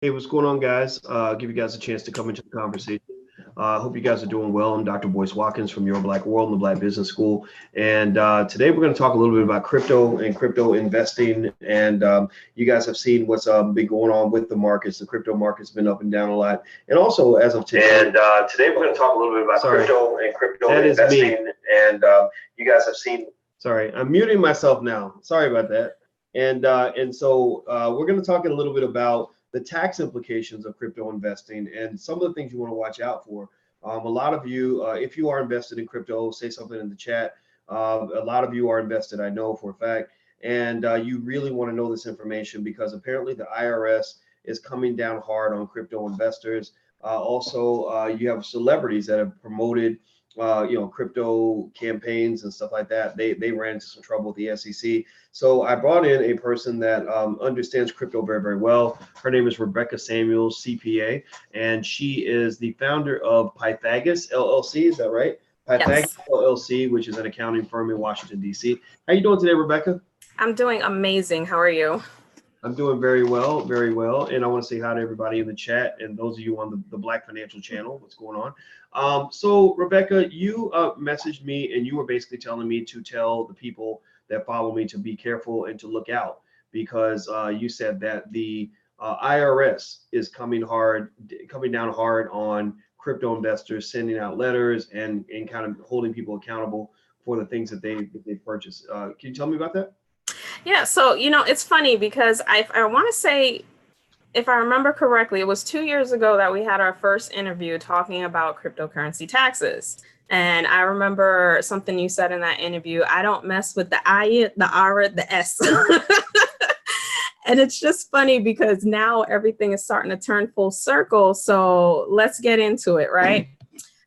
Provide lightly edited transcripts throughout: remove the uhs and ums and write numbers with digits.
Hey, what's going on, guys? Give you guys a chance to come into the conversation. I hope you guys are doing well. I'm Dr. Boyce Watkins from Your Black World and the Black Business School. And today we're going to talk a little bit about crypto and crypto investing. And you guys have seen what's been going on with the markets. The crypto market's been up and down a lot. And also, as of today. And today we're going to talk a little bit about crypto and crypto investing. And you guys have seen. Sorry, I'm muting myself now. Sorry about that. And so we're going to talk a little bit about the tax implications of crypto investing and some of the things you want to watch out for. A lot of you, if you are invested in crypto, say something in the chat. A lot of you are invested, I know for a fact, and you really want to know this information because apparently the IRS is coming down hard on crypto investors. Also, you have celebrities that have promoted crypto campaigns and stuff like that. They ran into some trouble with the SEC. So I brought in a person that understands crypto very, very well. Her name is Rebecca Samuels CPA, and she is the founder of Pythagoras LLC. Is that right? Pythagoras LLC, which is an accounting firm in Washington, D.C. How you doing today, Rebecca? I'm doing amazing. How are you? I'm doing very well, very well. And I want to say hi to everybody in the chat and those of you on the Black Financial channel. What's going on? So Rebecca, you messaged me and you were basically telling me to tell the people that follow me to be careful and to look out because you said that the IRS is coming down hard on crypto investors, sending out letters and kind of holding people accountable for the things that they purchase. Can you tell me about that? Yeah, so, it's funny because I want to say, if I remember correctly, it was 2 years ago that we had our first interview talking about cryptocurrency taxes. And I remember something you said in that interview, I don't mess with the I, the R, the S. And it's just funny because now everything is starting to turn full circle. So let's get into it, right?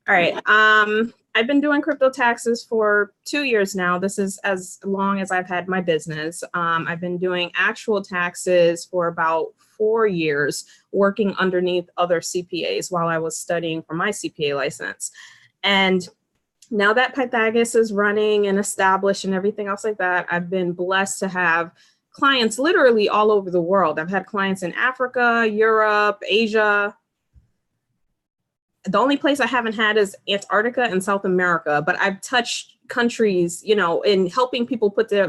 All right. I've been doing crypto taxes for 2 years now. This is as long as I've had my business. I've been doing actual taxes for about 4 years, working underneath other CPAs while I was studying for my CPA license. And now that Pythagoras is running and established and everything else like that, I've been blessed to have clients literally all over the world. I've had clients in Africa, Europe, Asia. The only place I haven't had is Antarctica and South America, but I've touched countries, in helping people put their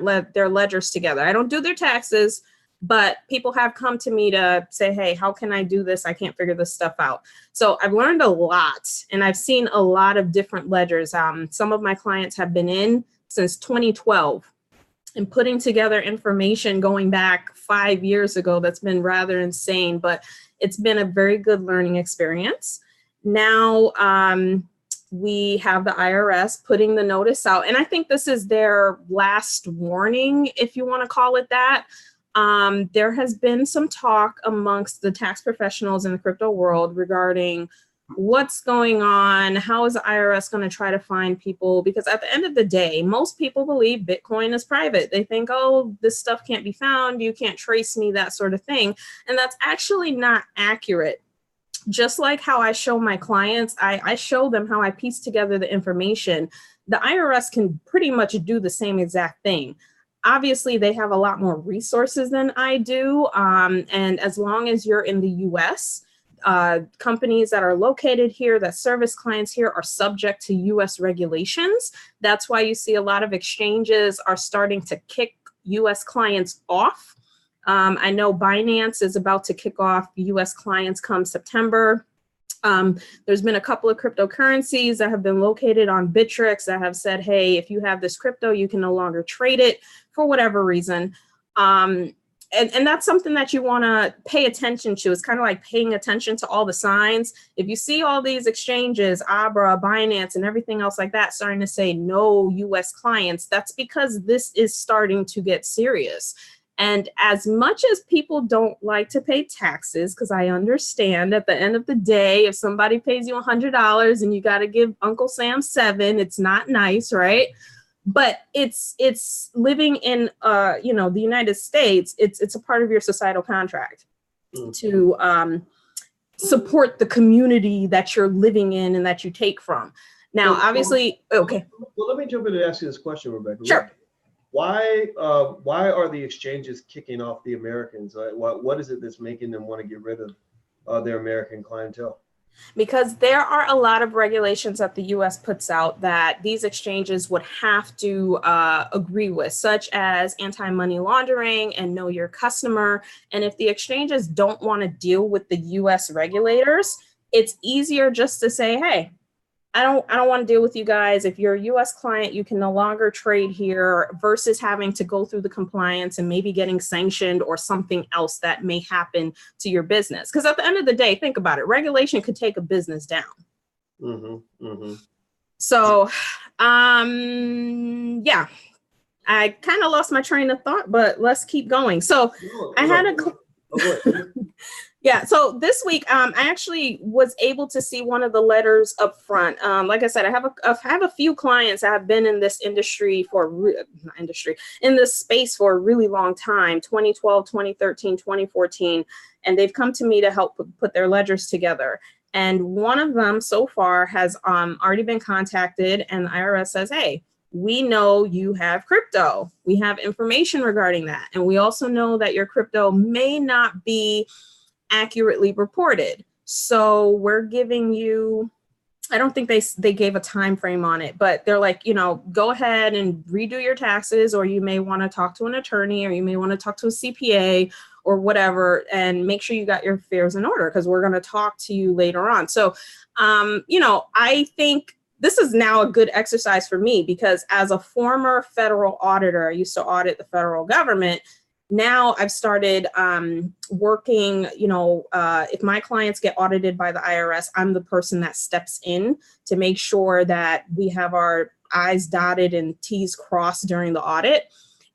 ledgers together. I don't do their taxes, but people have come to me to say, hey, how can I do this? I can't figure this stuff out. So I've learned a lot and I've seen a lot of different ledgers. Some of my clients have been in since 2012 and putting together information going back 5 years ago. That's been rather insane, but it's been a very good learning experience. Now we have the IRS putting the notice out, and I think this is their last warning, if you want to call it that. There has been some talk amongst the tax professionals in the crypto world regarding what's going on, how is the IRS going to try to find people? Because at the end of the day, most people believe Bitcoin is private. They think, oh, this stuff can't be found, you can't trace me, that sort of thing. And that's actually not accurate. Just like how I show my clients, I show them how I piece together the information. The IRS can pretty much do the same exact thing. Obviously, they have a lot more resources than I do. And as long as you're in the US, companies that are located here, that service clients here, are subject to US regulations. That's why you see a lot of exchanges are starting to kick US clients off. I know Binance is about to kick off US clients come September. There's been a couple of cryptocurrencies that have been located on Bittrex that have said, hey, if you have this crypto, you can no longer trade it for whatever reason. And that's something that you want to pay attention to. It's kind of like paying attention to all the signs. If you see all these exchanges, Abra, Binance, and everything else like that starting to say no US clients, that's because this is starting to get serious. And as much as people don't like to pay taxes, because I understand at the end of the day, if somebody pays you $100 and you got to give Uncle Sam $7, it's not nice, right? But it's living in the United States. It's a part of your societal contract to support the community that you're living in and that you take from. Now, obviously, okay. Well, let me jump in and ask you this question, Rebecca. Sure. Why are the exchanges kicking off the Americans? What is it that's making them want to get rid of their American clientele? Because there are a lot of regulations that the US puts out that these exchanges would have to agree with, such as anti-money laundering and know your customer. And if the exchanges don't want to deal with the US regulators, it's easier just to say, hey, I don't want to deal with you guys. If you're a US client, you can no longer trade here, versus having to go through the compliance and maybe getting sanctioned or something else that may happen to your business. Because at the end of the day, think about it, regulation could take a business down. Mm-hmm, mm-hmm. So, yeah, I kind of lost my train of thought, but let's keep going. So I had a yeah. So this week, I actually was able to see one of the letters up front. Like I said, I have a few clients that have been in this industry in this space for a really long time, 2012, 2013, 2014, and they've come to me to help put their ledgers together. And one of them so far has already been contacted, and the IRS says, hey, we know you have crypto. We have information regarding that. And we also know that your crypto may not be accurately reported. So we're giving you, I don't think they gave a time frame on it, but they're like, go ahead and redo your taxes, or you may want to talk to an attorney, or you may want to talk to a CPA or whatever, and make sure you got your affairs in order, because we're going to talk to you later on. So, I think this is now a good exercise for me, because as a former federal auditor, I used to audit the federal government. Now I've started working, if my clients get audited by the IRS, I'm the person that steps in to make sure that we have our I's dotted and T's crossed during the audit.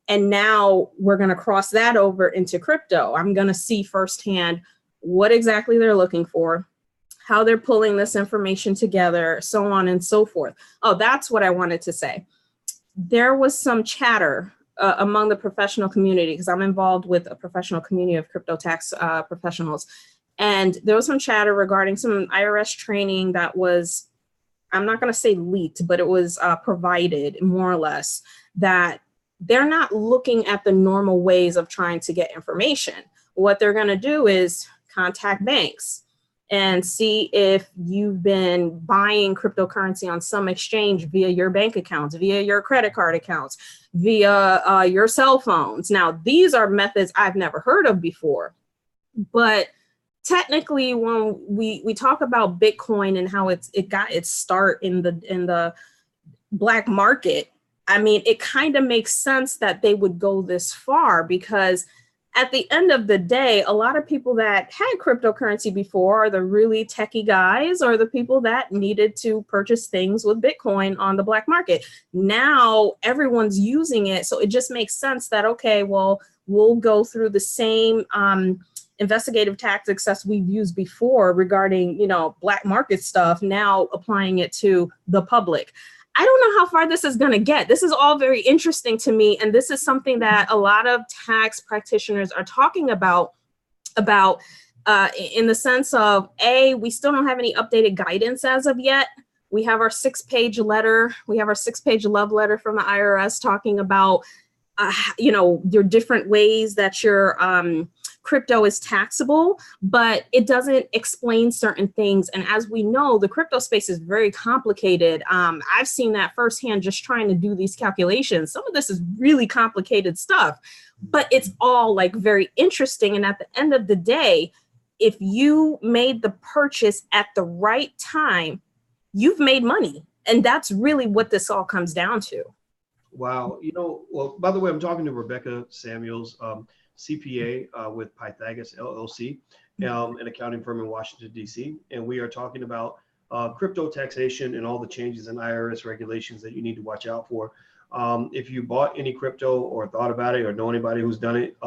And now we're going to cross that over into crypto. I'm going to see firsthand what exactly they're looking for, how they're pulling this information together, so on and so forth. Oh, that's what I wanted to say. There was some chatter among the professional community, because I'm involved with a professional community of crypto tax professionals. And there was some chatter regarding some IRS training that was, I'm not going to say leaked, but it was provided more or less, that they're not looking at the normal ways of trying to get information. What they're going to do is contact banks and see if you've been buying cryptocurrency on some exchange via your bank accounts, via your credit card accounts, via your cell phones. Now, these are methods I've never heard of before, but technically, when we talk about Bitcoin and how it got its start in the black market, I mean, it kind of makes sense that they would go this far, because at the end of the day, a lot of people that had cryptocurrency before are the really techie guys, or the people that needed to purchase things with Bitcoin on the black market. Now everyone's using it. So it just makes sense that, okay, well, we'll go through the same investigative tactics as we've used before regarding, black market stuff, now applying it to the public. I don't know how far this is going to get. This is all very interesting to me. And this is something that a lot of tax practitioners are talking about in the sense of, we still don't have any updated guidance as of yet. We have our 6-page letter. We have our 6-page love letter from the IRS talking about, your different ways that your crypto is taxable, but it doesn't explain certain things. And as we know, the crypto space is very complicated. I've seen that firsthand just trying to do these calculations. Some of this is really complicated stuff, but it's all like very interesting. And at the end of the day, if you made the purchase at the right time, you've made money. And that's really what this all comes down to. Wow. Well, by the way, I'm talking to Rebecca Samuels, CPA with Pythagoras LLC, an accounting firm in Washington, D.C. And we are talking about crypto taxation and all the changes in IRS regulations that you need to watch out for. If you bought any crypto or thought about it or know anybody who's done it,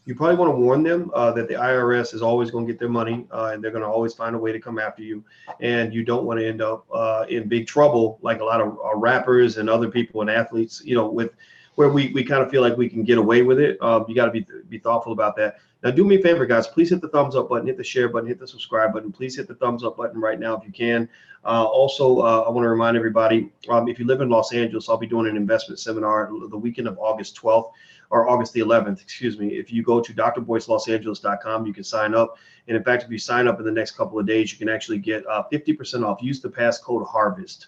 you probably want to warn them that the IRS is always going to get their money and they're going to always find a way to come after you. And you don't want to end up in big trouble like a lot of rappers and other people and athletes, with where we kind of feel like we can get away with it. You got to be thoughtful about that. Now, do me a favor, guys. Please hit the thumbs up button, hit the share button, hit the subscribe button. Please hit the thumbs up button right now if you can. Also, I want to remind everybody, if you live in Los Angeles, I'll be doing an investment seminar the weekend of August 12th. or August the 11th, excuse me. If you go to drboycelosangeles.com, you can sign up. And in fact, if you sign up in the next couple of days, you can actually get 50% off. Use the passcode Harvest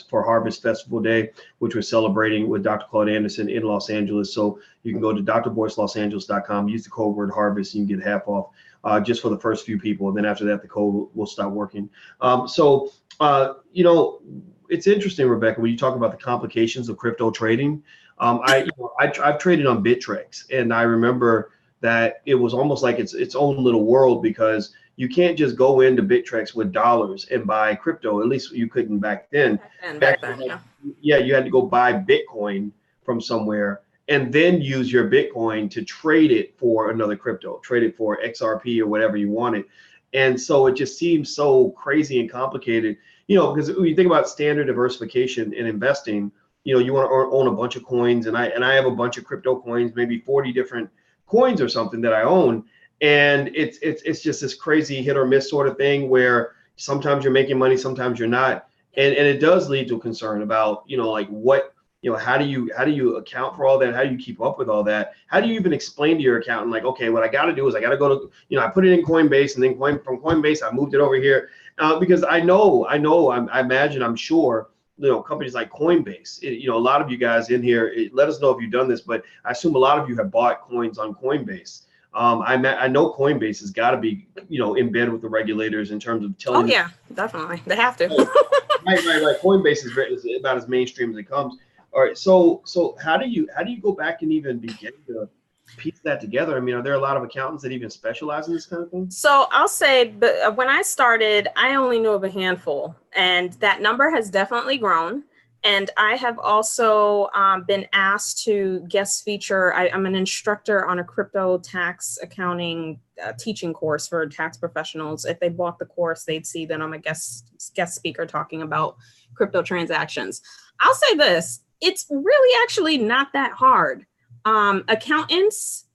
for Harvest Festival Day, which we're celebrating with Dr. Claude Anderson in Los Angeles. So you can go to drboycelosangeles.com, use the code word Harvest, and you get half off just for the first few people. And then after that, the code will stop working. It's interesting, Rebecca, when you talk about the complications of crypto trading. I've traded on Bittrex, and I remember that it was almost like its own little world, because you can't just go into Bittrex with dollars and buy crypto. At least you couldn't back then. Back then, yeah, you had to go buy Bitcoin from somewhere and then use your Bitcoin to trade it for another crypto, trade it for XRP or whatever you wanted. And so it just seems so crazy and complicated, because when you think about standard diversification in investing, you want to own a bunch of coins, and I have a bunch of crypto coins, maybe 40 different coins or something that I own. And it's just this crazy hit or miss sort of thing where sometimes you're making money, sometimes you're not. And it does lead to concern about, like what, how do you account for all that? How do you keep up with all that? How do you even explain to your accountant, like, okay, what I got to do is I got to go to, I put it in Coinbase, and then from Coinbase, I moved it over here because I imagine, I'm sure, companies like Coinbase, a lot of you guys in here, let us know if you've done this, but I assume a lot of you have bought coins on Coinbase. I know Coinbase has got to be, in bed with the regulators in terms of telling. Oh yeah, definitely, they have to. Right. Coinbase is about as mainstream as it comes. All right, so how do you go back and even begin to piece that together? I mean, are there a lot of accountants that even specialize in this kind of thing? So I'll say, but when I started, I only knew of a handful, and that number has definitely grown. And I have also been asked to guest feature. I'm an instructor on a crypto tax accounting teaching course for tax professionals. If they bought the course, they'd see that I'm a guest speaker talking about crypto transactions. I'll say this, it's really actually not that hard. Accountants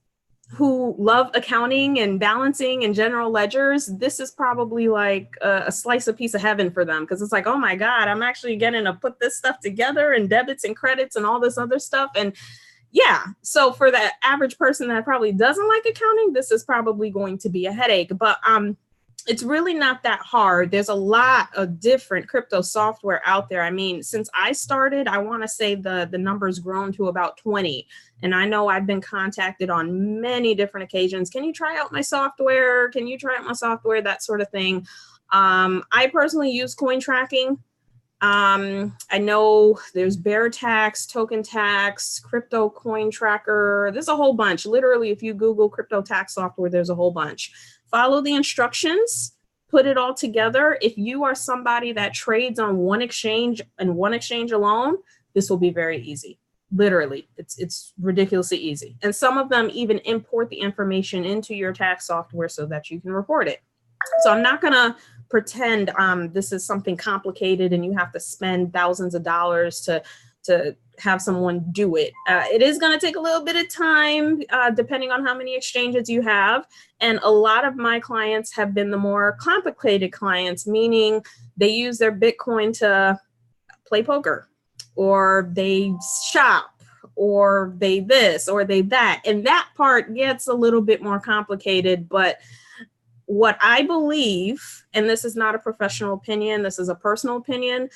who love accounting and balancing and general ledgers, this is probably like a slice of piece of heaven for them, because it's like, oh my God, I'm actually getting to put this stuff together, and debits and credits and all this other stuff. And yeah, so for the average person that probably doesn't like accounting, this is probably going to be a headache. But it's really not that hard. There's a lot of different crypto software out there. I mean, since I started, I want to say the number's grown to about 20. And I know I've been contacted on many different occasions. Can you try out my software? Can you try out my software? That sort of thing. I personally use coin tracking. I know there's Bear Tax, Token Tax, Crypto Coin Tracker. There's a whole bunch. Literally, if you Google crypto tax software, there's a whole bunch. Follow the instructions, put it all together. If you are somebody that trades on one exchange and one exchange alone, this will be very easy. Literally, it's ridiculously easy. And some of them even import the information into your tax software so that you can report it. So I'm not gonna pretend this is something complicated and you have to spend thousands of dollars to have someone do it. It is going to take a little bit of time, depending on how many exchanges you have. And a lot of my clients have been the more complicated clients, meaning they use their Bitcoin to play poker, or they shop, or they this, or they that. And that part gets a little bit more complicated. But what I believe, and this is not a professional opinion, this is a personal opinion,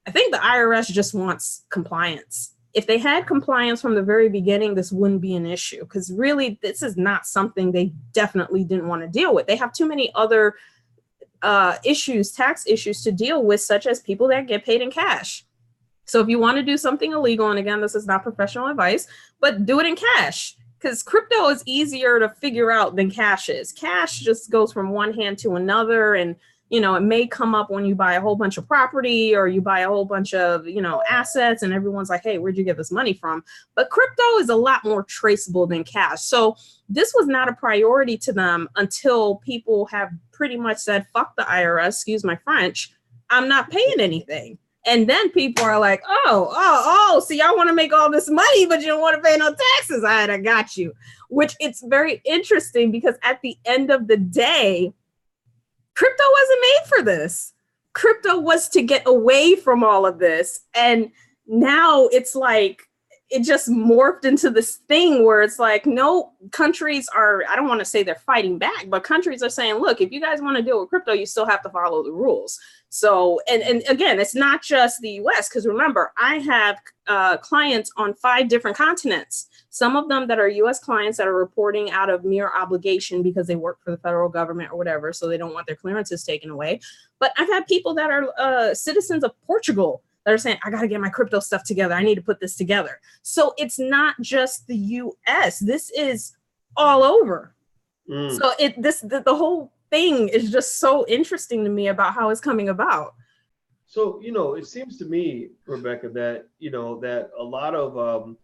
I think the IRS just wants compliance. If they had compliance from the very beginning, this wouldn't be an issue, because really, this is not something they definitely didn't want to deal with. They have too many other issues, tax issues to deal with, such as people that get paid in cash. So if you want to do something illegal, and again, this is not professional advice, but do it in cash, because crypto is easier to figure out than cash is. Cash just goes from one hand to another, and it may come up when you buy a whole bunch of property, or you buy a whole bunch of, assets, and everyone's like, hey, where'd you get this money from? But crypto is a lot more traceable than cash. So this was not a priority to them until people have pretty much said, fuck the IRS, excuse my French, I'm not paying anything. And then people are like, oh, so y'all want to make all this money, but you don't want to pay no taxes. I got you. Which it's very interesting, because at the end of the day, crypto wasn't made for this. Crypto was to get away from all of this. And now it's like, it just morphed into this thing where it's like, no, countries are, I don't want to say they're fighting back, but countries are saying, look, if you guys want to deal with crypto, you still have to follow the rules. So, and again, it's not just the US, because remember, I have clients on 5 different continents. Some of them that are US clients that are reporting out of mere obligation because they work for the federal government or whatever, so they don't want their clearances taken away. But I've had people that are citizens of Portugal that are saying, I got to get my crypto stuff together. I need to put this together. So it's not just the US. This is all over. So the whole thing is just so interesting to me about how it's coming about. So, it seems to me, Rebecca, that, that a lot of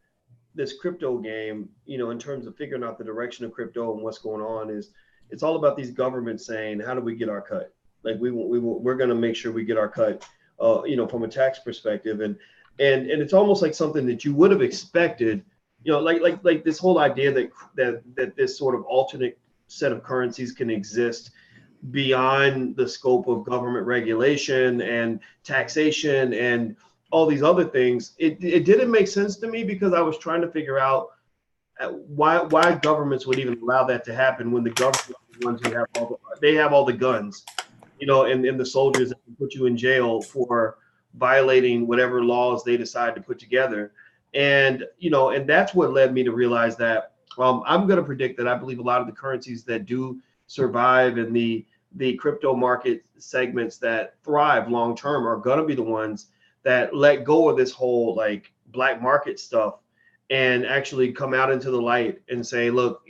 this crypto game, in terms of figuring out the direction of crypto and what's going on, is it's all about these governments saying, how do we get our cut? Like we're going to make sure we get our cut, from a tax perspective. And it's almost like something that you would have expected, like this whole idea that this sort of alternate set of currencies can exist beyond the scope of government regulation and taxation and all these other things. It didn't make sense to me, because I was trying to figure out why governments would even allow that to happen when the government are the ones who have all the guns, and the soldiers that can put you in jail for violating whatever laws they decide to put together. And and that's what led me to realize that I'm going to predict that I believe a lot of the currencies that do survive in the crypto market segments that thrive long term are going to be the ones that let go of this whole like black market stuff and actually come out into the light and say, look,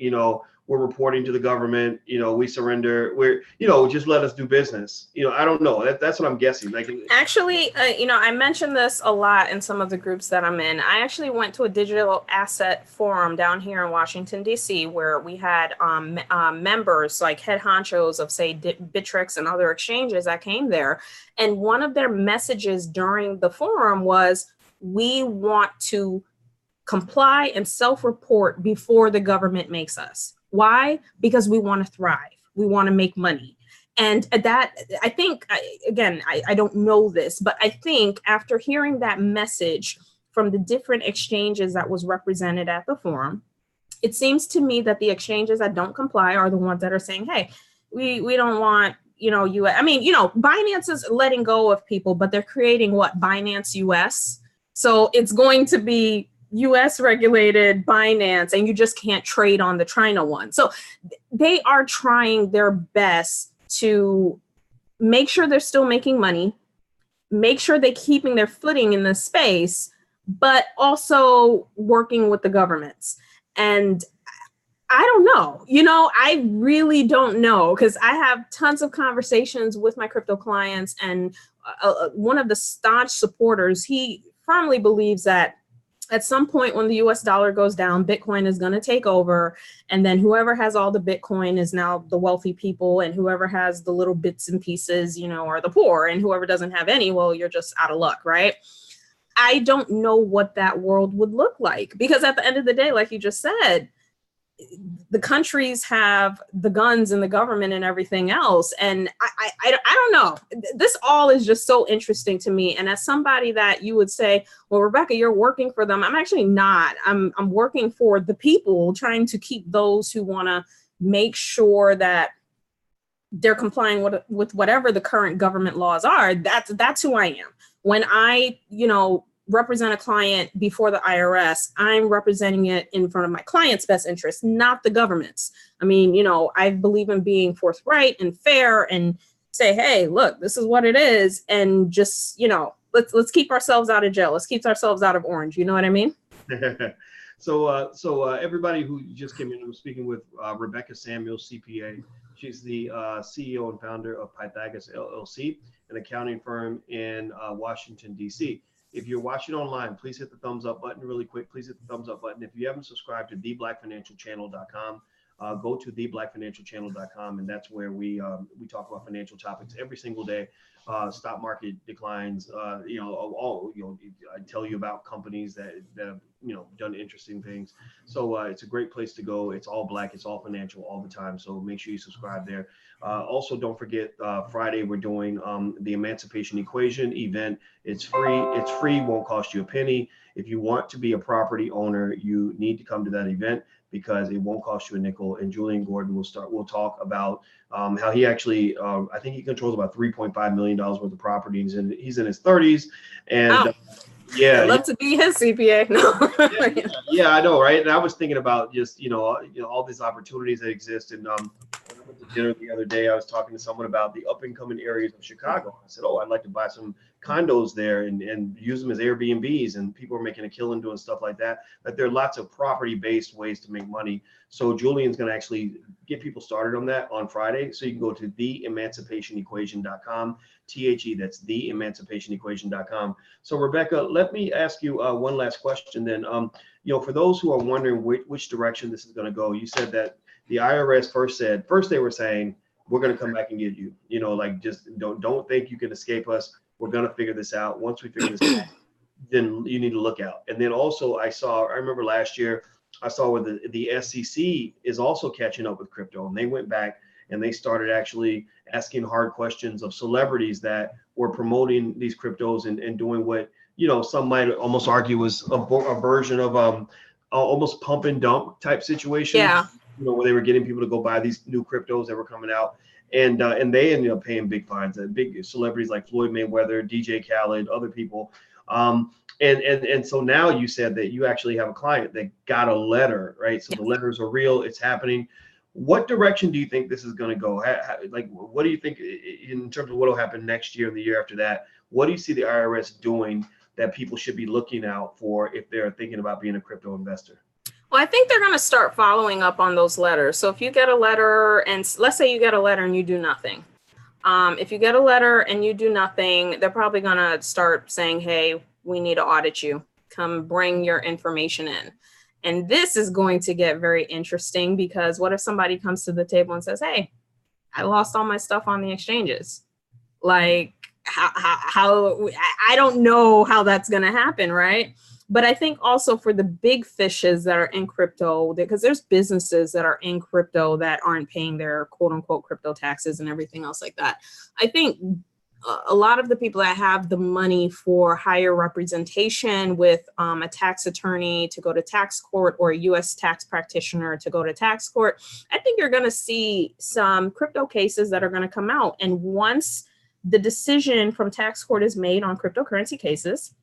we're reporting to the government, we surrender, just let us do business. I don't know. That's what I'm guessing. Like, actually, I mentioned this a lot in some of the groups that I'm in. I actually went to a digital asset forum down here in Washington, D.C., where we had members, like head honchos of, say, Bittrex and other exchanges that came there. And one of their messages during the forum was, we want to comply and self-report before the government makes us. Why? Because we want to thrive. We want to make money. And that, I think, again, I don't know this, but I think after hearing that message from the different exchanges that was represented at the forum, it seems to me that the exchanges that don't comply are the ones that are saying, hey, we don't want, Binance is letting go of people, but they're creating what? Binance US. So it's going to be US regulated Binance, and you just can't trade on the China one. So they are trying their best to make sure they're still making money, make sure they're keeping their footing in the space, but also working with the governments. And I don't know, I really don't know, because I have tons of conversations with my crypto clients, and one of the staunch supporters, he firmly believes that at some point when the US dollar goes down, Bitcoin is going to take over. And then whoever has all the Bitcoin is now the wealthy people, and whoever has the little bits and pieces, are the poor, and whoever doesn't have any, well, you're just out of luck, right? I don't know what that world would look like, because at the end of the day, like you just said, the countries have the guns and the government and everything else. And I don't know. This all is just so interesting to me. And as somebody that you would say, well, Rebecca, you're working for them. I'm actually not. I'm working for the people, trying to keep those who want to make sure that they're complying with whatever the current government laws are. That's who I am. When I, represent a client before the IRS, I'm representing it in front of my client's best interest, not the government's. I mean, I believe in being forthright and fair and say, hey, look, this is what it is. And just, let's keep ourselves out of jail. Let's keep ourselves out of orange. You know what I mean? So everybody who just came in, I'm speaking with Rebecca Samuels CPA. She's the CEO and founder of Pythagoras LLC, an accounting firm in Washington, D.C. If you're watching online, please hit the thumbs up button really quick. Please hit the thumbs up button. If you haven't subscribed to theblackfinancialchannel.com, go to theblackfinancialchannel.com, and that's where we talk about financial topics every single day. Stock market declines, I tell you about companies that have done interesting things. So it's a great place to go. It's all black, it's all financial all the time. So make sure you subscribe there. Also, don't forget Friday we're doing the Emancipation Equation event. It's free. It's free. Won't cost you a penny. If you want to be a property owner, you need to come to that event because it won't cost you a nickel. And Julian Gordon will talk about how he actually, I think he controls about $3.5 million worth of property. He's in his 30s. And I'd love to be his CPA. No. Yeah, I know, right? And I was thinking about just, all these opportunities that exist. And I went to dinner the other day. I was talking to someone about the up and coming areas of Chicago. I said, I'd like to buy some condos there and use them as Airbnbs, and people are making a killing doing stuff like that. That there are lots of property-based ways to make money. So Julian's going to actually get people started on that on Friday. So you can go to theemancipationequation.com, THE, that's theemancipationequation.com. So Rebecca, let me ask you one last question then. For those who are wondering which direction this is going to go, you said that the IRS first they were saying, we're going to come back and get you, just don't think you can escape us. We're going to figure this out. Once we figure this out, then you need to look out. And then also I remember last year, I saw where the SEC is also catching up with crypto, and they went back and they started actually asking hard questions of celebrities that were promoting these cryptos and doing what, some might almost argue was a version of almost pump and dump type situation. Yeah. Where they were getting people to go buy these new cryptos that were coming out. And they ended up paying big fines. Big celebrities like Floyd Mayweather, DJ Khaled, other people. And so now you said that you actually have a client that got a letter, right? So the letters are real. It's happening. What direction do you think this is going to go? What do you think in terms of what will happen next year and the year after that? What do you see the IRS doing that people should be looking out for if they're thinking about being a crypto investor? Well, I think they're going to start following up on those letters. So if you get a letter, and let's say you get a letter and you do nothing. If you get a letter and you do nothing, they're probably going to start saying, hey, we need to audit you. Come bring your information in. And this is going to get very interesting because what if somebody comes to the table and says, hey, I lost all my stuff on the exchanges? Like how I don't know how that's going to happen, right? But I think also for the big fishes that are in crypto, because there's businesses that are in crypto that aren't paying their quote unquote crypto taxes and everything else like that. I think a lot of the people that have the money for higher representation with a tax attorney to go to tax court or a U.S. tax practitioner to go to tax court, I think you're going to see some crypto cases that are going to come out. And once the decision from tax court is made on cryptocurrency cases,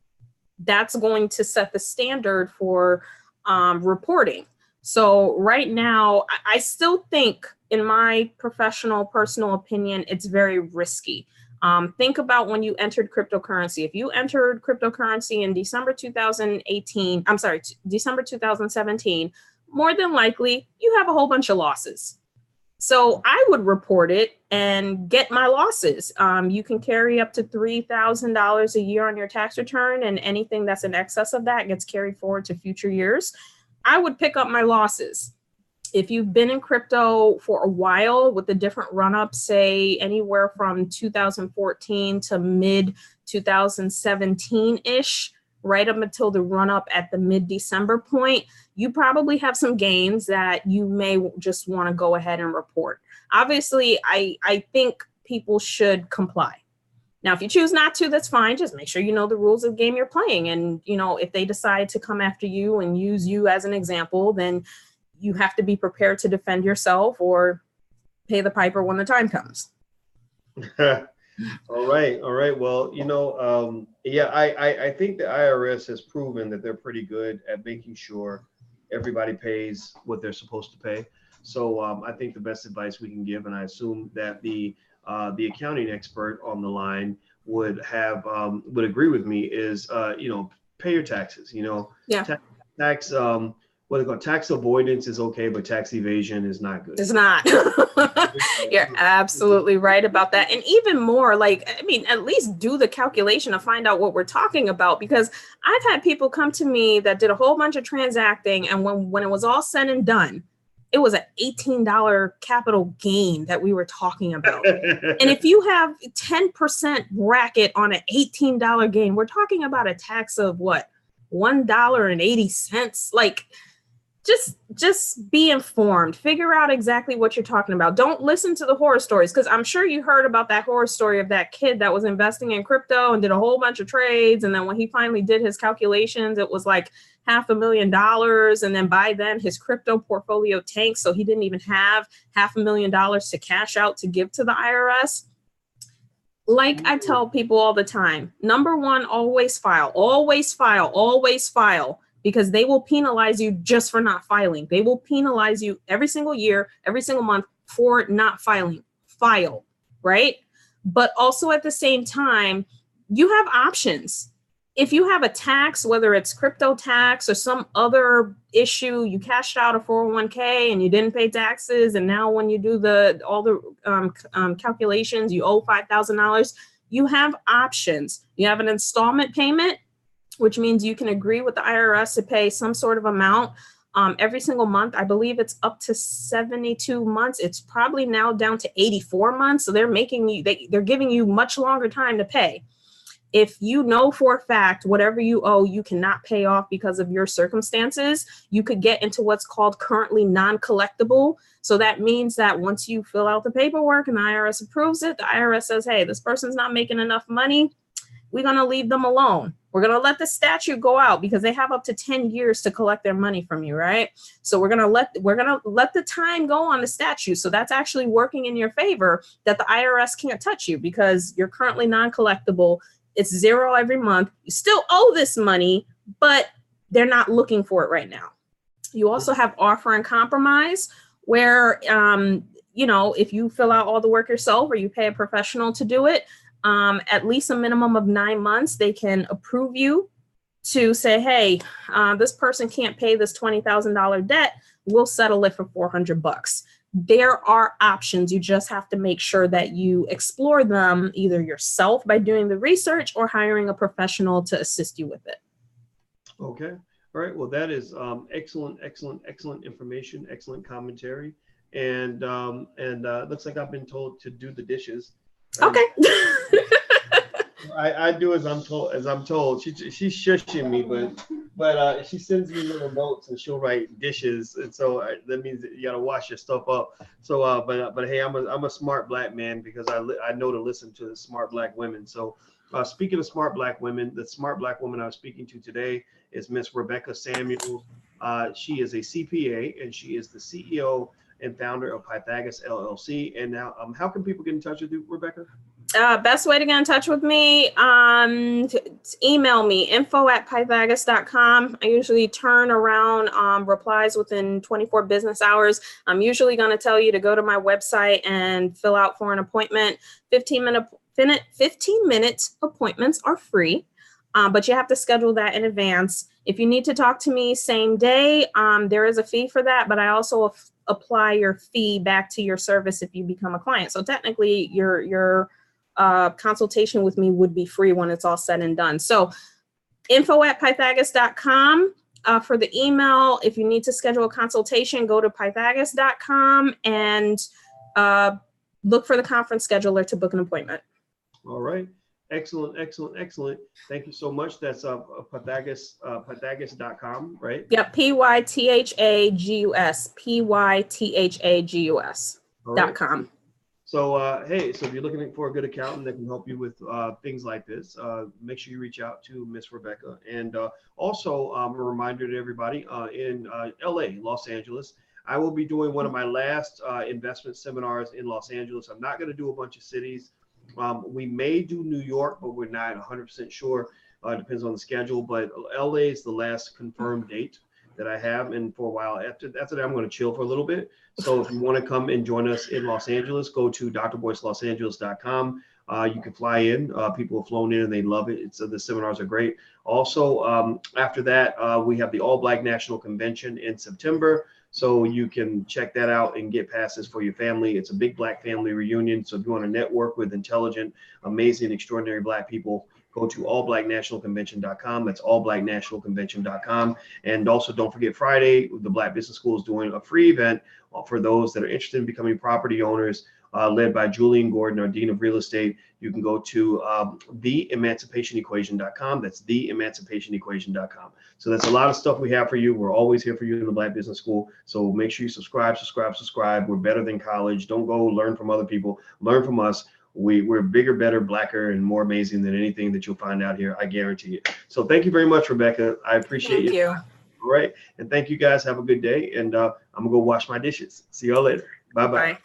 that's going to set the standard for reporting. So right now, I still think, in my personal opinion, it's very risky. Think about when you entered cryptocurrency. If you entered cryptocurrency in December 2017, more than likely you have a whole bunch of losses. So I would report it and get my losses. You can carry up to $3,000 a year on your tax return, and anything that's in excess of that gets carried forward to future years. I would pick up my losses. If you've been in crypto for a while with the different run-ups, say anywhere from 2014 to mid 2017-ish, right up until the run-up at the mid-December point, you probably have some gains that you may just want to go ahead and report. Obviously, I think people should comply. Now, if you choose not to, that's fine. Just make sure you know the rules of the game you're playing. And, if they decide to come after you and use you as an example, then you have to be prepared to defend yourself or pay the piper when the time comes. All right. Well, I think the IRS has proven that they're pretty good at making sure everybody pays what they're supposed to pay. So I think the best advice we can give, and I assume that the accounting expert on the line would agree with me, is pay your taxes. Tax what they call tax avoidance is okay, but tax evasion is not good. It's not. You're absolutely right about that. And even more, at least do the calculation to find out what we're talking about, because I've had people come to me that did a whole bunch of transacting, and when it was all said and done, it was an $18 capital gain that we were talking about. And if you have 10% bracket on an $18 gain, we're talking about a tax of what? $1.80. Like, just be informed, figure out exactly what you're talking about. Don't listen to the horror stories, because I'm sure you heard about that horror story of that kid that was investing in crypto and did a whole bunch of trades. And then when he finally did his calculations, it was like $500,000. And then by then his crypto portfolio tanked. So he didn't even have $500,000 to cash out to give to the IRS. Like I tell people all the time, number one, always file, always file, always file, because they will penalize you just for not filing. They will penalize you every single year, every single month for not filing. File, right? But also at the same time, you have options. If you have a tax, whether it's crypto tax or some other issue, you cashed out a 401k and you didn't pay taxes, and now when you do all the calculations, you owe $5,000. You have options. You have an installment payment, which means you can agree with the IRS to pay some sort of amount every single month. I believe it's up to 72 months. It's probably now down to 84 months. So they're giving you much longer time to pay. If you know for a fact whatever you owe, you cannot pay off because of your circumstances, you could get into what's called currently non-collectible. So that means that once you fill out the paperwork and the IRS approves it, the IRS says, hey, this person's not making enough money. We're going to leave them alone. We're going to let the statute go out, because they have up to 10 years to collect their money from you, right? So we're going to let the time go on the statute. So that's actually working in your favor, that the IRS can't touch you because you're currently non-collectible. It's zero every month. You still owe this money, but they're not looking for it right now. You also have offer and compromise, where, if you fill out all the work yourself or you pay a professional to do it, at least a minimum of 9 months, they can approve you to say, hey, this person can't pay this $20,000 debt. We'll settle it for $400. There are options. You just have to make sure that you explore them either yourself by doing the research or hiring a professional to assist you with it. Okay. All right. Well, that is excellent information, excellent commentary. And looks like I've been told to do the dishes. Okay. I do as I'm told. She's shushing me, but she sends me little notes and she'll write dishes, and so that means that you got to wash your stuff up. So, but hey, I'm a smart black man, because I know to listen to the smart black women. So, speaking of smart black women, the smart black woman I was speaking to today is Miss Rebecca Samuels. She is a CPA, and she is the CEO and founder of Pythagoras LLC. And now, how can people get in touch with you, Rebecca? Best way to get in touch with me, email me, info@pythagoras.com. I usually turn around replies within 24 business hours. I'm usually going to tell you to go to my website and fill out for an appointment. 15-minute appointments are free, but you have to schedule that in advance. If you need to talk to me same day, there is a fee for that, but I also apply your fee back to your service if you become a client. So technically, your consultation with me would be free when it's all said and done. So info@pythagoras.com for the email. If you need to schedule a consultation, go to pythagoras.com and look for the conference scheduler to book an appointment. All right. Excellent. Thank you so much. That's pythagoras.com, right? Yep. PYTHAGUS. PYTHAGUS.com. So, hey, so if you're looking for a good accountant that can help you with things like this, make sure you reach out to Miss Rebecca. And also a reminder to everybody in LA, Los Angeles, I will be doing one of my last investment seminars in Los Angeles. I'm not going to do a bunch of cities. We may do New York, but we're not 100% sure. Depends on the schedule. But LA is the last confirmed date that I have. And for a while after that, I'm going to chill for a little bit. So if you want to come and join us in Los Angeles, go to drboycelosangeles.com. You can fly in. People have flown in and they love it. The seminars are great. Also, after that, we have the All Black National Convention in September. So you can check that out and get passes for your family. It's a big Black family reunion. So if you want to network with intelligent, amazing, extraordinary Black people, go to allblacknationalconvention.com. That's allblacknationalconvention.com. And also don't forget, Friday, the Black Business School is doing a free event for those that are interested in becoming property owners, led by Julian Gordon, our Dean of Real Estate. You can go to theemancipationequation.com. That's theemancipationequation.com. So that's a lot of stuff we have for you. We're always here for you in the Black Business School. So make sure you subscribe. We're better than college. Don't go learn from other people. Learn from us. We're bigger, better, blacker, and more amazing than anything that you'll find out here. I guarantee it. So thank you very much, Rebecca. I appreciate Thank you. All right. And thank you guys. Have a good day. And I'm going to go wash my dishes. See y'all later. Bye-bye. Bye.